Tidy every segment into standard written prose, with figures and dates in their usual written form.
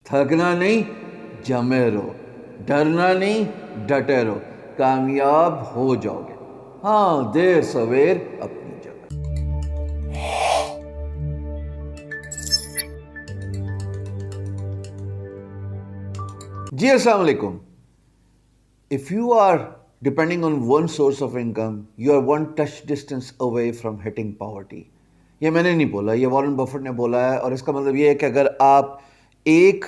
تھکنا نہیں، جمے رہو، ڈرنا نہیں، ڈٹے رہو، کامیاب ہو جاؤ گے، ہاں دیر سویر اپنی جگہ۔ جی السلام علیکم۔ If you are depending on one source of income, you are one touch distance away from hitting poverty. یہ میں نے نہیں بولا، یہ وارن بفٹ نے بولا ہے، اور اس کا مطلب یہ ہے کہ اگر آپ ایک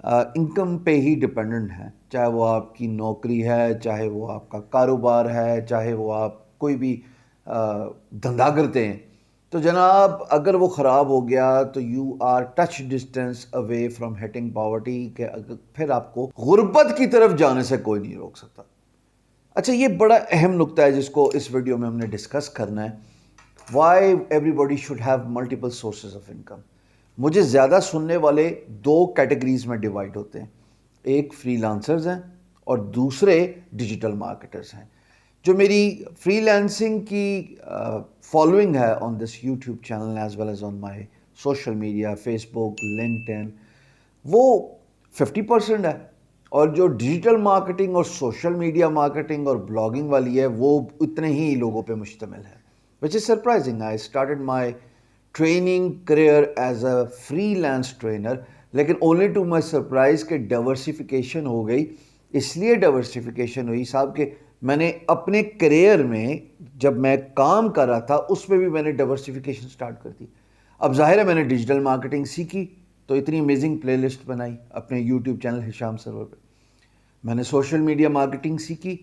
انکم پہ ہی ڈپینڈنٹ ہیں، چاہے وہ آپ کی نوکری ہے، چاہے وہ آپ کا کاروبار ہے، چاہے وہ آپ کوئی بھی دھندا کرتے ہیں، تو جناب اگر وہ خراب ہو گیا تو you are touch distance away from hitting poverty, کہ پھر آپ کو غربت کی طرف جانے سے کوئی نہیں روک سکتا۔ اچھا، یہ بڑا اہم نقطہ ہے جس کو اس ویڈیو میں ہم نے ڈسکس کرنا ہے۔ Why everybody should have multiple sources of income. مجھے زیادہ سننے والے دو کیٹیگریز میں ڈیوائڈ ہوتے ہیں، ایک فری لانسرز ہیں اور دوسرے ڈیجیٹل مارکیٹرز ہیں۔ جو میری فری لانسنگ کی فالوئنگ ہے on this YouTube channel as well as on my social media, Facebook, LinkedIn, وہ 50% ہے، اور جو ڈیجیٹل مارکیٹنگ اور سوشل میڈیا مارکیٹنگ اور بلاگنگ والی ہے وہ اتنے ہی لوگوں پہ مشتمل ہے، which is surprising. I started my training career as a freelance trainer, لیکن اونلی ٹو مائی سرپرائز کہ ڈائیورسفیکیشن ہو گئی۔ اس لیے ڈائیورسفیکیشن ہوئی صاحب کہ میں نے اپنے کریئر میں جب میں کام کر رہا تھا اس میں بھی میں نے ڈائیورسفیکیشن سٹارٹ کر دی۔ اب ظاہر ہے میں نے ڈیجیٹل مارکیٹنگ سیکھی تو اتنی امیزنگ پلے لسٹ بنائی اپنے یوٹیوب چینل ہشام سرور پہ۔ میں نے سوشل میڈیا مارکیٹنگ سیکھی،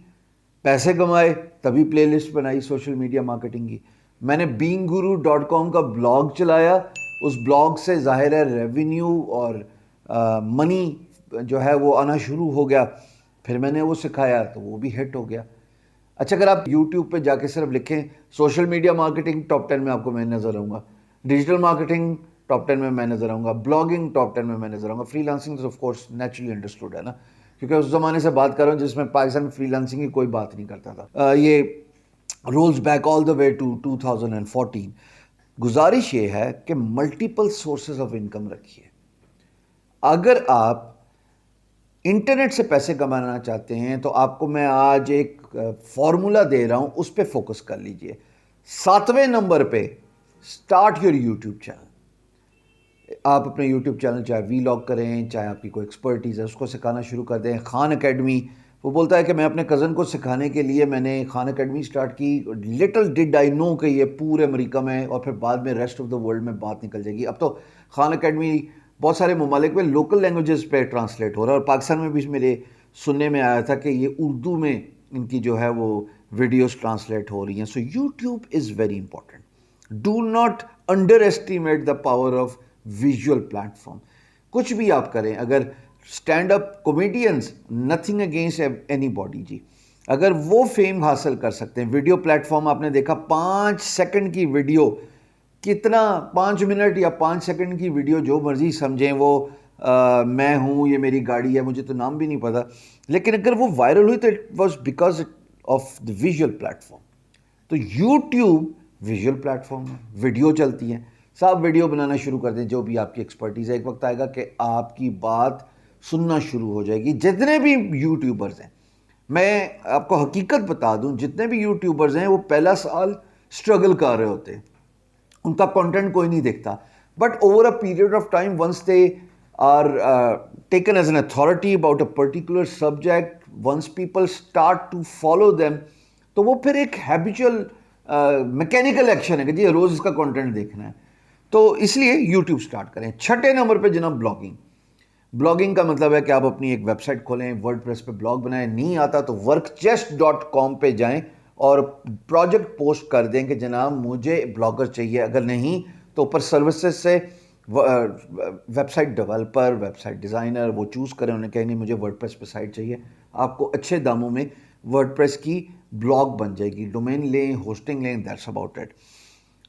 پیسے کمائے، تبھی پلے لسٹ بنائی سوشل میڈیا مارکیٹنگ کی۔ میں نے beinguru.com کا بلاگ چلایا، اس بلاگ سے ظاہر ہے ریونیو اور منی جو ہے وہ آنا شروع ہو گیا، پھر میں نے وہ سکھایا تو وہ بھی ہٹ ہو گیا۔ اچھا، اگر آپ یوٹیوب پہ جا کے صرف لکھیں سوشل میڈیا مارکیٹنگ، ٹاپ 10 میں آپ کو میں نظر آؤں گا، ڈیجیٹل مارکیٹنگ ٹاپ 10 میں نظر آؤں گا، بلاگنگ ٹاپ 10 میں نظر آؤں گا۔ فری لانسنگ تو آف کورس نیچرلی انڈرسٹوڈ ہے نا، کیونکہ اس زمانے سے بات کر رہا ہوں جس میں پاکستان میں فری لانسنگ کی کوئی بات نہیں کرتا تھا۔ یہ rolls back all the way to 2014۔ گزارش یہ ہے کہ ملٹیپل سورسز آف انکم رکھیے۔ اگر آپ انٹرنیٹ سے پیسے کمانا چاہتے ہیں تو آپ کو میں آج ایک فارمولا دے رہا ہوں، اس پہ فوکس کر لیجئے۔ 7ویں نمبر پہ اسٹارٹ یور یوٹیوب چینل۔ آپ اپنے یوٹیوب چینل چاہے وی لاگ کریں، چاہے آپ کی کوئی ایکسپرٹیز ہے، اس کو سکھانا شروع کر دیں۔ خان اکیڈمی، وہ بولتا ہے کہ میں اپنے کزن کو سکھانے کے لیے میں نے خان اکیڈمی سٹارٹ کی، لٹل ڈڈ آئی نو کہ یہ پورے امریکہ میں اور پھر بعد میں ریسٹ آف دا ورلڈ میں بات نکل جائے گی۔ اب تو خان اکیڈمی بہت سارے ممالک میں لوکل لینگویجز پہ ٹرانسلیٹ ہو رہا ہے، اور پاکستان میں بھی میرے سننے میں آیا تھا کہ یہ اردو میں ان کی جو ہے وہ ویڈیوز ٹرانسلیٹ ہو رہی ہیں۔ So YouTube is very important. Do not underestimate the power of visual platform. کچھ بھی آپ کریں، اگر stand up comedians, nothing against anybody جی، اگر وہ فیم حاصل کر سکتے ہیں، ویڈیو پلیٹ فارم آپ نے دیکھا 5 سیکنڈ کی ویڈیو، کتنا 5 منٹ یا 5 سیکنڈ کی ویڈیو جو مرضی سمجھیں، وہ میں ہوں، یہ میری گاڑی ہے، مجھے تو نام بھی نہیں پتا، لیکن اگر وہ وائرل ہوئی تو it was because of the visual plate form. تو یوٹیوب ویژول پلیٹ فارم ہے، ویڈیو چلتی ہیں، صاحب ویڈیو بنانا شروع کر دیں، جو بھی آپ کی ایکسپرٹیز ہے۔ ایک وقت آئے گا کہ آپ کی بات سننا شروع ہو جائے گی۔ جتنے بھی یوٹیوبرز ہیں، میں آپ کو حقیقت بتا دوں، جتنے بھی یوٹیوبرز ہیں وہ پہلا سال اسٹرگل کر رہے ہوتے ہیں، ان کا کنٹینٹ کوئی نہیں دیکھتا، but over a period of time once they are taken as an authority about a particular subject, once people start to follow them, تو وہ پھر ایک ہیبیچول میکینیکل ایکشن ہے کہ جی روز اس کا کنٹینٹ دیکھنا ہے۔ تو اس لیے یوٹیوب سٹارٹ کریں۔ 6 نمبر پہ جناب بلاگنگ۔ بلاگنگ کا مطلب ہے کہ آپ اپنی ایک ویب سائٹ کھولیں، ورڈ پریس پہ بلاگ بنائیں، نہیں آتا تو workchest.com پہ جائیں اور پروجیکٹ پوسٹ کر دیں کہ جناب مجھے بلاگر چاہیے، اگر نہیں تو اوپر سروسز سے website developer, website designer وہ چوز کریں، انہیں کہیں نہیں مجھے ورڈ پریس پہ سائٹ چاہیے، آپ کو اچھے داموں میں ورڈ پریس کی بلاگ بن جائے گی، ڈومین لیں، ہوسٹنگ لیں، دیٹس اباؤٹ اٹ۔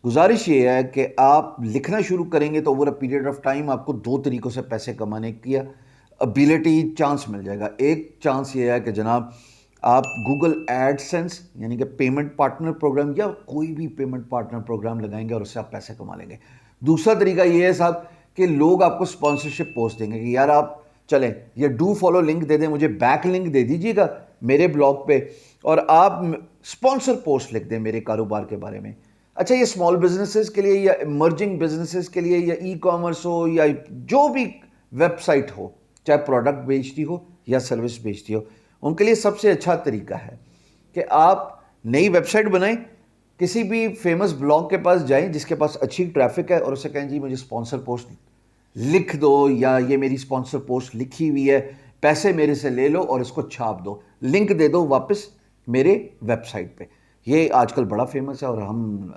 گزارش یہ ہے کہ آپ لکھنا شروع کریں گے تو over a period of time آپ کو 2 طریقوں سے پیسے کمانے کی ابیلٹی، چانس مل جائے گا۔ ایک چانس یہ ہے کہ جناب آپ گوگل ایڈ سینس یعنی کہ پیمنٹ پارٹنر پروگرام یا کوئی بھی پیمنٹ پارٹنر پروگرام لگائیں گے اور اس سے آپ پیسے کما لیں گے۔ دوسرا طریقہ یہ ہے صاحب کہ لوگ آپ کو اسپانسرشپ پوسٹ دیں گے کہ یار آپ چلیں یہ ڈو فالو لنک دے دیں, مجھے بیک لنک دے دیجیے گا میرے بلاگ پہ, اور آپ اسپانسر پوسٹ لکھ دیں میرے کاروبار کے بارے میں. اچھا یہ اسمال بزنسز کے لیے یا ایمرجنگ بزنسز کے لیے یا ای کامرس ہو یا جو بھی ویب سائٹ ہو, چاہے پروڈکٹ بیچتی ہو یا سروس بیچتی ہو, ان کے لیے سب سے اچھا طریقہ ہے کہ آپ نئی ویب سائٹ بنائیں, کسی بھی فیمس بلاگ کے پاس جائیں جس کے پاس اچھی ٹریفک ہے, اور اسے کہیں جی مجھے اسپانسر پوسٹ لکھ دو, یا یہ میری اسپانسر پوسٹ لکھی ہوئی ہے, پیسے میرے سے لے لو اور اس کو چھاپ دو, لنک دے دو واپس میرے ویب سائٹ پہ. یہ آج کل بڑا فیمس ہے اور ہم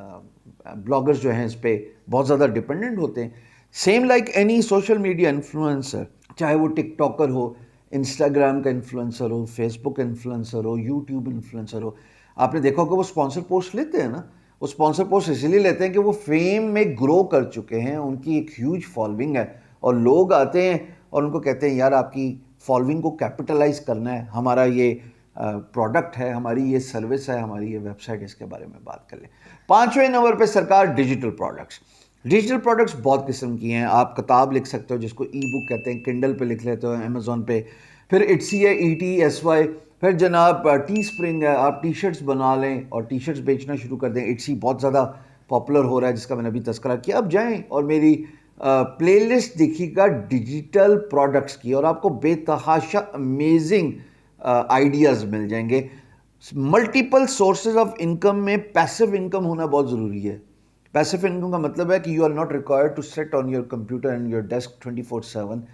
بلاگرز جو ہیں اس پہ بہت زیادہ ڈپینڈنٹ ہوتے ہیں. Same like any social media influencer, چاہے وہ ٹک ٹاکر ہو, انسٹاگرام کا انفلوئنسر ہو, فیس بک انفلوئنسر ہو, یوٹیوب انفلوئنسر ہو, آپ نے دیکھا کہ وہ اسپانسر پوسٹ لیتے ہیں نا. وہ اسپانسر پوسٹ اسی لیے لیتے ہیں کہ وہ فیم میں گرو کر چکے ہیں, ان کی ایک ہیوج فالوئنگ ہے, اور لوگ آتے ہیں اور ان کو کہتے ہیں یار آپ کی فالوئنگ کو کیپٹلائز کرنا ہے, ہمارا یہ پروڈکٹ ہے, ہماری یہ سروس ہے, ہماری یہ ویب سائٹ, اس کے بارے میں بات کر لیں. 5ویں نمبر پہ سرکار ڈیجیٹل پروڈکٹس. ڈیجیٹل پروڈکٹس بہت قسم کی ہیں. آپ کتاب لکھ سکتے ہو جس کو ای بک کہتے ہیں, کنڈل پہ لکھ لیتے ہو, امیزون پہ, پھر اٹسی ہے ETSY, پھر جناب ٹی اسپرنگ ہے, آپ ٹی شرٹس بنا لیں اور ٹی شرٹس بیچنا شروع کر دیں. اٹسی بہت زیادہ پاپولر ہو رہا ہے جس کا میں نے ابھی تذکرہ کیا. اب جائیں اور میری پلے لسٹ دیکھیے گا ڈیجیٹل پروڈکٹس کی, اور آپ کو بے تحاشا امیزنگ آئیڈیاز مل جائیں گے. ملٹیپل سورسز آف انکم میں پیسو انکم ہونا بہت ضروری ہے. پیسو انکم کا مطلب ہے کہ you are not required to sit on your computer and your desk 24/7.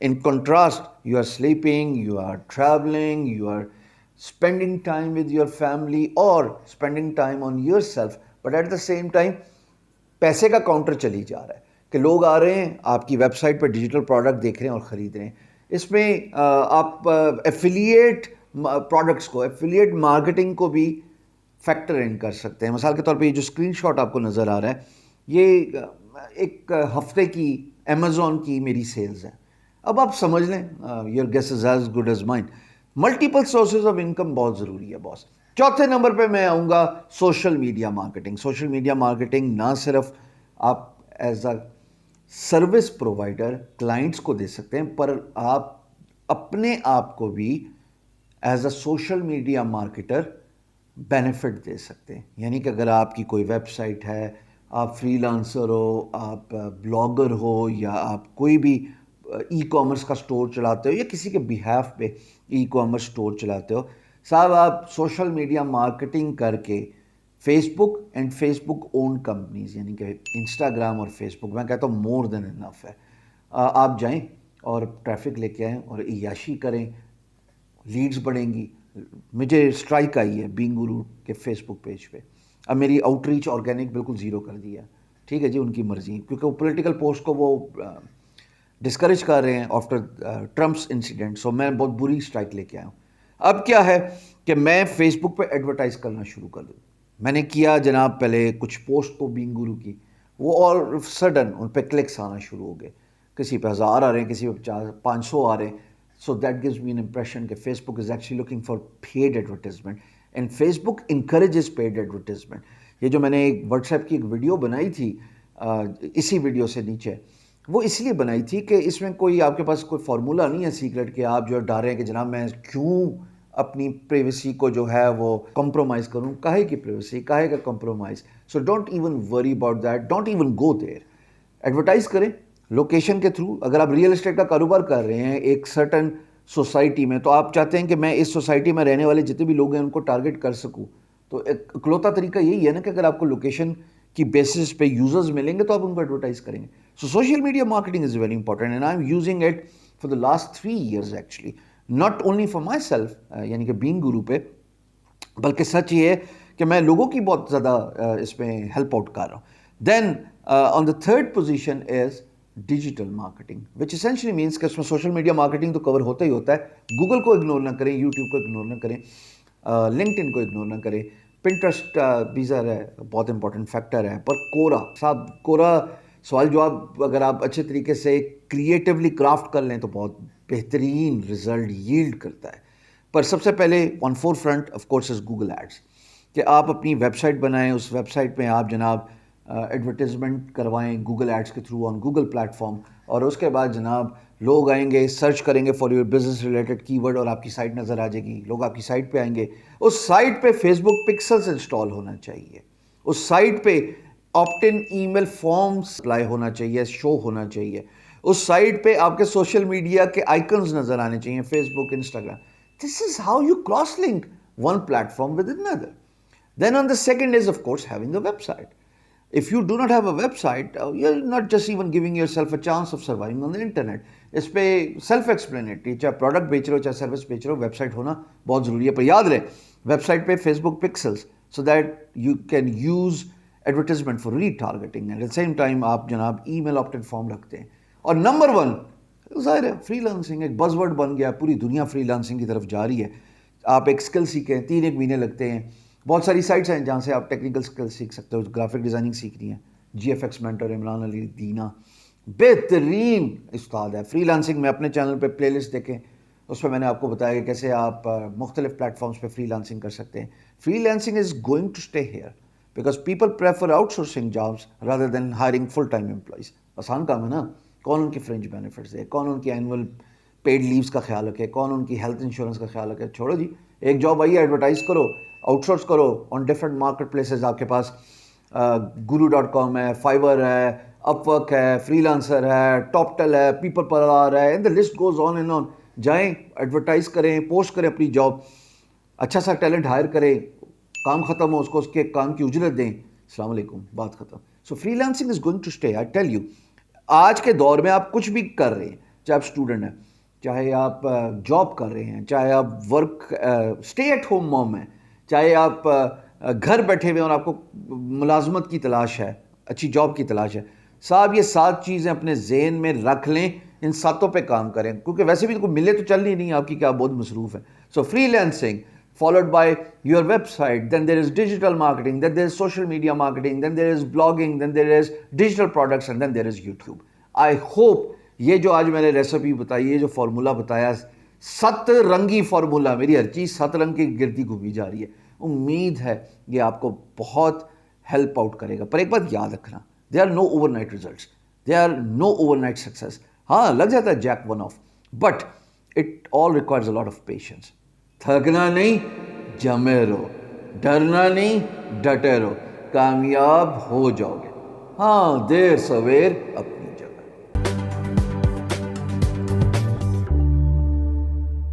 In contrast, you are sleeping, you are traveling, you are spending time with your family or spending time on yourself, but at the same time پیسے کا counter چلی جا رہا ہے کہ لوگ آ رہے ہیں آپ کی ویب سائٹ پہ ڈیجیٹل پروڈکٹ دیکھ رہے ہیں اور خرید رہے ہیں. اس میں آپ ایفیلیٹ پروڈکٹس کو, ایفیلیٹ مارکیٹنگ کو بھی فیکٹر ان کر سکتے ہیں. مثال کے طور پہ یہ جو اسکرین شاٹ آپ کو نظر آ رہا ہے, یہ ایک ہفتے کی امیزون کی میری سیلز ہیں. اب آپ سمجھ لیں, your guess is as good as mine. Multiple sources of income بہت ضروری ہے باس. 4تھے نمبر پہ میں آؤں گا social media marketing. Social media marketing نہ صرف آپ as a service provider clients کو دے سکتے ہیں, پر آپ اپنے آپ کو بھی as a social media marketer benefit دے سکتے ہیں. یعنی کہ اگر آپ کی کوئی ویب سائٹ ہے, آپ فری لانسر ہو, آپ بلاگر ہو, یا آپ کوئی بھی ای کامرس کا سٹور چلاتے ہو یا کسی کے بیہاف پہ ای کامرس سٹور چلاتے ہو, صاحب آپ سوشل میڈیا مارکیٹنگ کر کے Facebook and Facebook own companies, یعنی کہ انسٹاگرام اور فیس بک, میں کہتا ہوں مور دین انف ہے. آپ جائیں اور ٹریفک لے کے آئیں اور عیاشی کریں, لیڈز بڑھیں گی. مجھے اسٹرائک آئی ہے بینگ گرو کے فیس بک پیج پہ. اب میری آؤٹ ریچ آرگینک بالکل زیرو کر دیا. ٹھیک ہے جی, ان کی مرضی, کیونکہ وہ پولیٹیکل پوسٹ کو وہ ڈسکریج کر رہے ہیں آفٹر ٹرمپس انسیڈنٹ. سو میں بہت بری اسٹرائک لے کے آیا ہوں. اب کیا ہے کہ میں فیس بک پہ ایڈورٹائز کرنا شروع کر دوں. میں نے کیا جناب پہلے کچھ پوسٹ کو بینگ گرو کی, وہ آل سڈن ان پہ کلکس آنا شروع ہو گئے. کسی پہ 1000 آ رہے ہیں, کسی پہ 500 آ رہے ہیں. So that gives me an impression کہ Facebook is actually looking for paid advertisement, and Facebook encourages paid advertisement. یہ جو میں نے ایک واٹس ایپ کی ایک ویڈیو بنائی تھی, اسی ویڈیو سے نیچے, وہ اس لیے بنائی تھی کہ اس میں کوئی آپ کے پاس کوئی فارمولہ نہیں ہے سیکرٹ کہ آپ جو ڈر رہے ہیں کہ جناب میں کیوں اپنی پریویسی کو جو ہے وہ کمپرومائز کروں. کاہے کی پریویسی, کاہے کا compromise. So don't even worry about that, don't even go there. Advertise کریں لوکیشن کے تھرو. اگر آپ ریئل اسٹیٹ کا کاروبار کر رہے ہیں ایک سرٹن سوسائٹی میں, تو آپ چاہتے ہیں کہ میں اس سوسائٹی میں رہنے والے جتنے بھی لوگ ہیں ان کو ٹارگٹ کر سکوں, تو ایک اکلوتا طریقہ یہی ہے نا کہ اگر آپ کو لوکیشن کی بیسس پہ یوزرز ملیں گے تو آپ ان کو ایڈورٹائز کریں گے. So social media marketing is very important, and I am using it for the last 3 years actually, not only for myself یعنی کہ بینگ گرو پہ, بلکہ سچ یہ ہے کہ میں لوگوں کی بہت زیادہ اس میں ہیلپ آؤٹ کر رہا ہوں. Then on the third position is digital marketing, which essentially means کہ اس میں سوشل میڈیا مارکیٹنگ تو کور ہوتا ہی ہوتا ہے. گوگل کو اگنور نہ کریں, یوٹیوب کو اگنور نہ کریں, لنکڈ ان کو اگنور نہ کریں, پنٹرسٹ بیزر ہے, بہت امپورٹنٹ فیکٹر ہے, پر کورا صاحب, کورا سوال جواب اگر آپ اچھے طریقے سے کریٹیولی کرافٹ کر لیں تو بہت بہترین رزلٹ ییلڈ کرتا ہے. پر سب سے پہلے on forefront of course is Google ads, کہ آپ اپنی ویب سائٹ بنائیں, اس ویب سائٹ پہ آپ جناب ایڈورٹیزمنٹ کروائیں گوگل ایڈس کے through on Google plate form, اور اس کے بعد جناب لوگ آئیں گے, سرچ کریں گے فار یور بزنس ریلیٹڈ کی ورڈ اور آپ کی سائٹ نظر آ جائے گی. لوگ آپ کی سائٹ پہ آئیں گے, اس سائٹ پہ فیس بک پکسلز انسٹال ہونا چاہیے, اس سائٹ پہ آپٹ ان ای میل فارمز اپلائی ہونا چاہیے, شو ہونا چاہیے, اس سائٹ پہ آپ کے سوشل میڈیا کے آئیکنز نظر آنے چاہیے, Facebook, Instagram. This is how you cross link one platform with another. Then on the second is, of course, having a website. If you do not have a website, you're not just even giving yourself a chance of surviving on the internet. اس پہ self explanatory, چاہے product بیچ رہے ہو چاہے service بیچ رہے ہو, web site ہونا بہت ضروری ہے. پر یاد رہے, ویب سائٹ پہ Facebook pixels, so that you can use advertisement for retargeting. At the same time آپ جناب ای میل آپٹن فارم رکھتے ہیں. اور نمبر 1 ظاہر ہے فری لانسنگ ایک بز ورڈ بن گیا, پوری دنیا فری لانسنگ کی طرف جا رہی ہے. آپ ایک اسکل سیکھیں, 3 مہینے لگتے ہیں. بہت ساری سائٹس ہیں جہاں سے آپ ٹیکنیکل اسکل سیکھ سکتے ہو. گرافک ڈیزائننگ سیکھنی ہے, جی ایف ایکس مینٹر عمران علی دینا بہترین استاد ہے. فری لانسنگ میں اپنے چینل پہ پلے لسٹ دیکھیں, اس پہ میں نے آپ کو بتایا کہ کیسے آپ مختلف پلیٹ فارمس پہ فری لانسنگ کر سکتے ہیں. Freelancing is going to stay here because people prefer outsourcing jobs rather than hiring full time employees. آسان کام ہے نا, کون ان کی فرنج بینیفٹس دے, کون ان کی اینول پیڈ لیوز کا خیال رکھے, کون ان کی ہیلتھ انشورنس کا خیال رکھے. چھوڑو جی, ایک جاب آئی ہے, ایڈورٹائز کرو, آؤٹ سورس کرو آن ڈفرنٹ مارکیٹ پلیسز. آپ کے پاس guru.com ہے, فائبر ہے, اپ ورک ہے, فری لانسر ہے, ٹاپ ٹیل ہے, پیپل پر آر ہے, and the list goes on and on. جائیں, ایڈورٹائز کریں, پوسٹ کریں اپنی جاب, اچھا سا ٹیلنٹ ہائر کریں, کام ختم ہو اس کو اس کے کام کی اجرت دیں, السلام علیکم, بات ختم. So freelancing is going to stay, I tell you. آج کے دور میں آپ کچھ بھی کر رہے ہیں, چاہے آپ اسٹوڈنٹ ہیں, چاہے آپ جاب کر رہے ہیں, چاہے آپ ورک اسٹے ایٹ ہوم موم ہیں, چاہے آپ گھر بیٹھے ہوئے اور آپ کو ملازمت کی تلاش ہے, اچھی جاب کی تلاش ہے, صاحب یہ 7 چیزیں اپنے ذہن میں رکھ لیں, ان 7 پہ کام کریں, کیونکہ ویسے بھی کوئی ملے تو چلنی نہیں آپ کی, کیا بہت مصروف ہے. So freelancing followed by your website, then there is digital marketing, then there is social media marketing, then there is blogging, then there is digital products, and then there is YouTube. I hope یہ جو آج میں نے recipe بتائی, یہ جو formula بتایا, 7 رنگی فارمولا, میری ہر چیز 7 رنگ کی گرتی گھومی جا رہی ہے, امید ہے یہ آپ کو بہت ہیلپ آؤٹ کرے گا. پر ایک بات یاد رکھنا, there are no overnight results, there are no overnight success. ہاں لگ جاتا ہے جیک ون آف, but it all requires a lot of patience. تھکنا نہیں, جمے رہو, ڈرنا نہیں, ڈٹے رہو, کامیاب ہو جاؤ گے. ہاں دیر سویر اب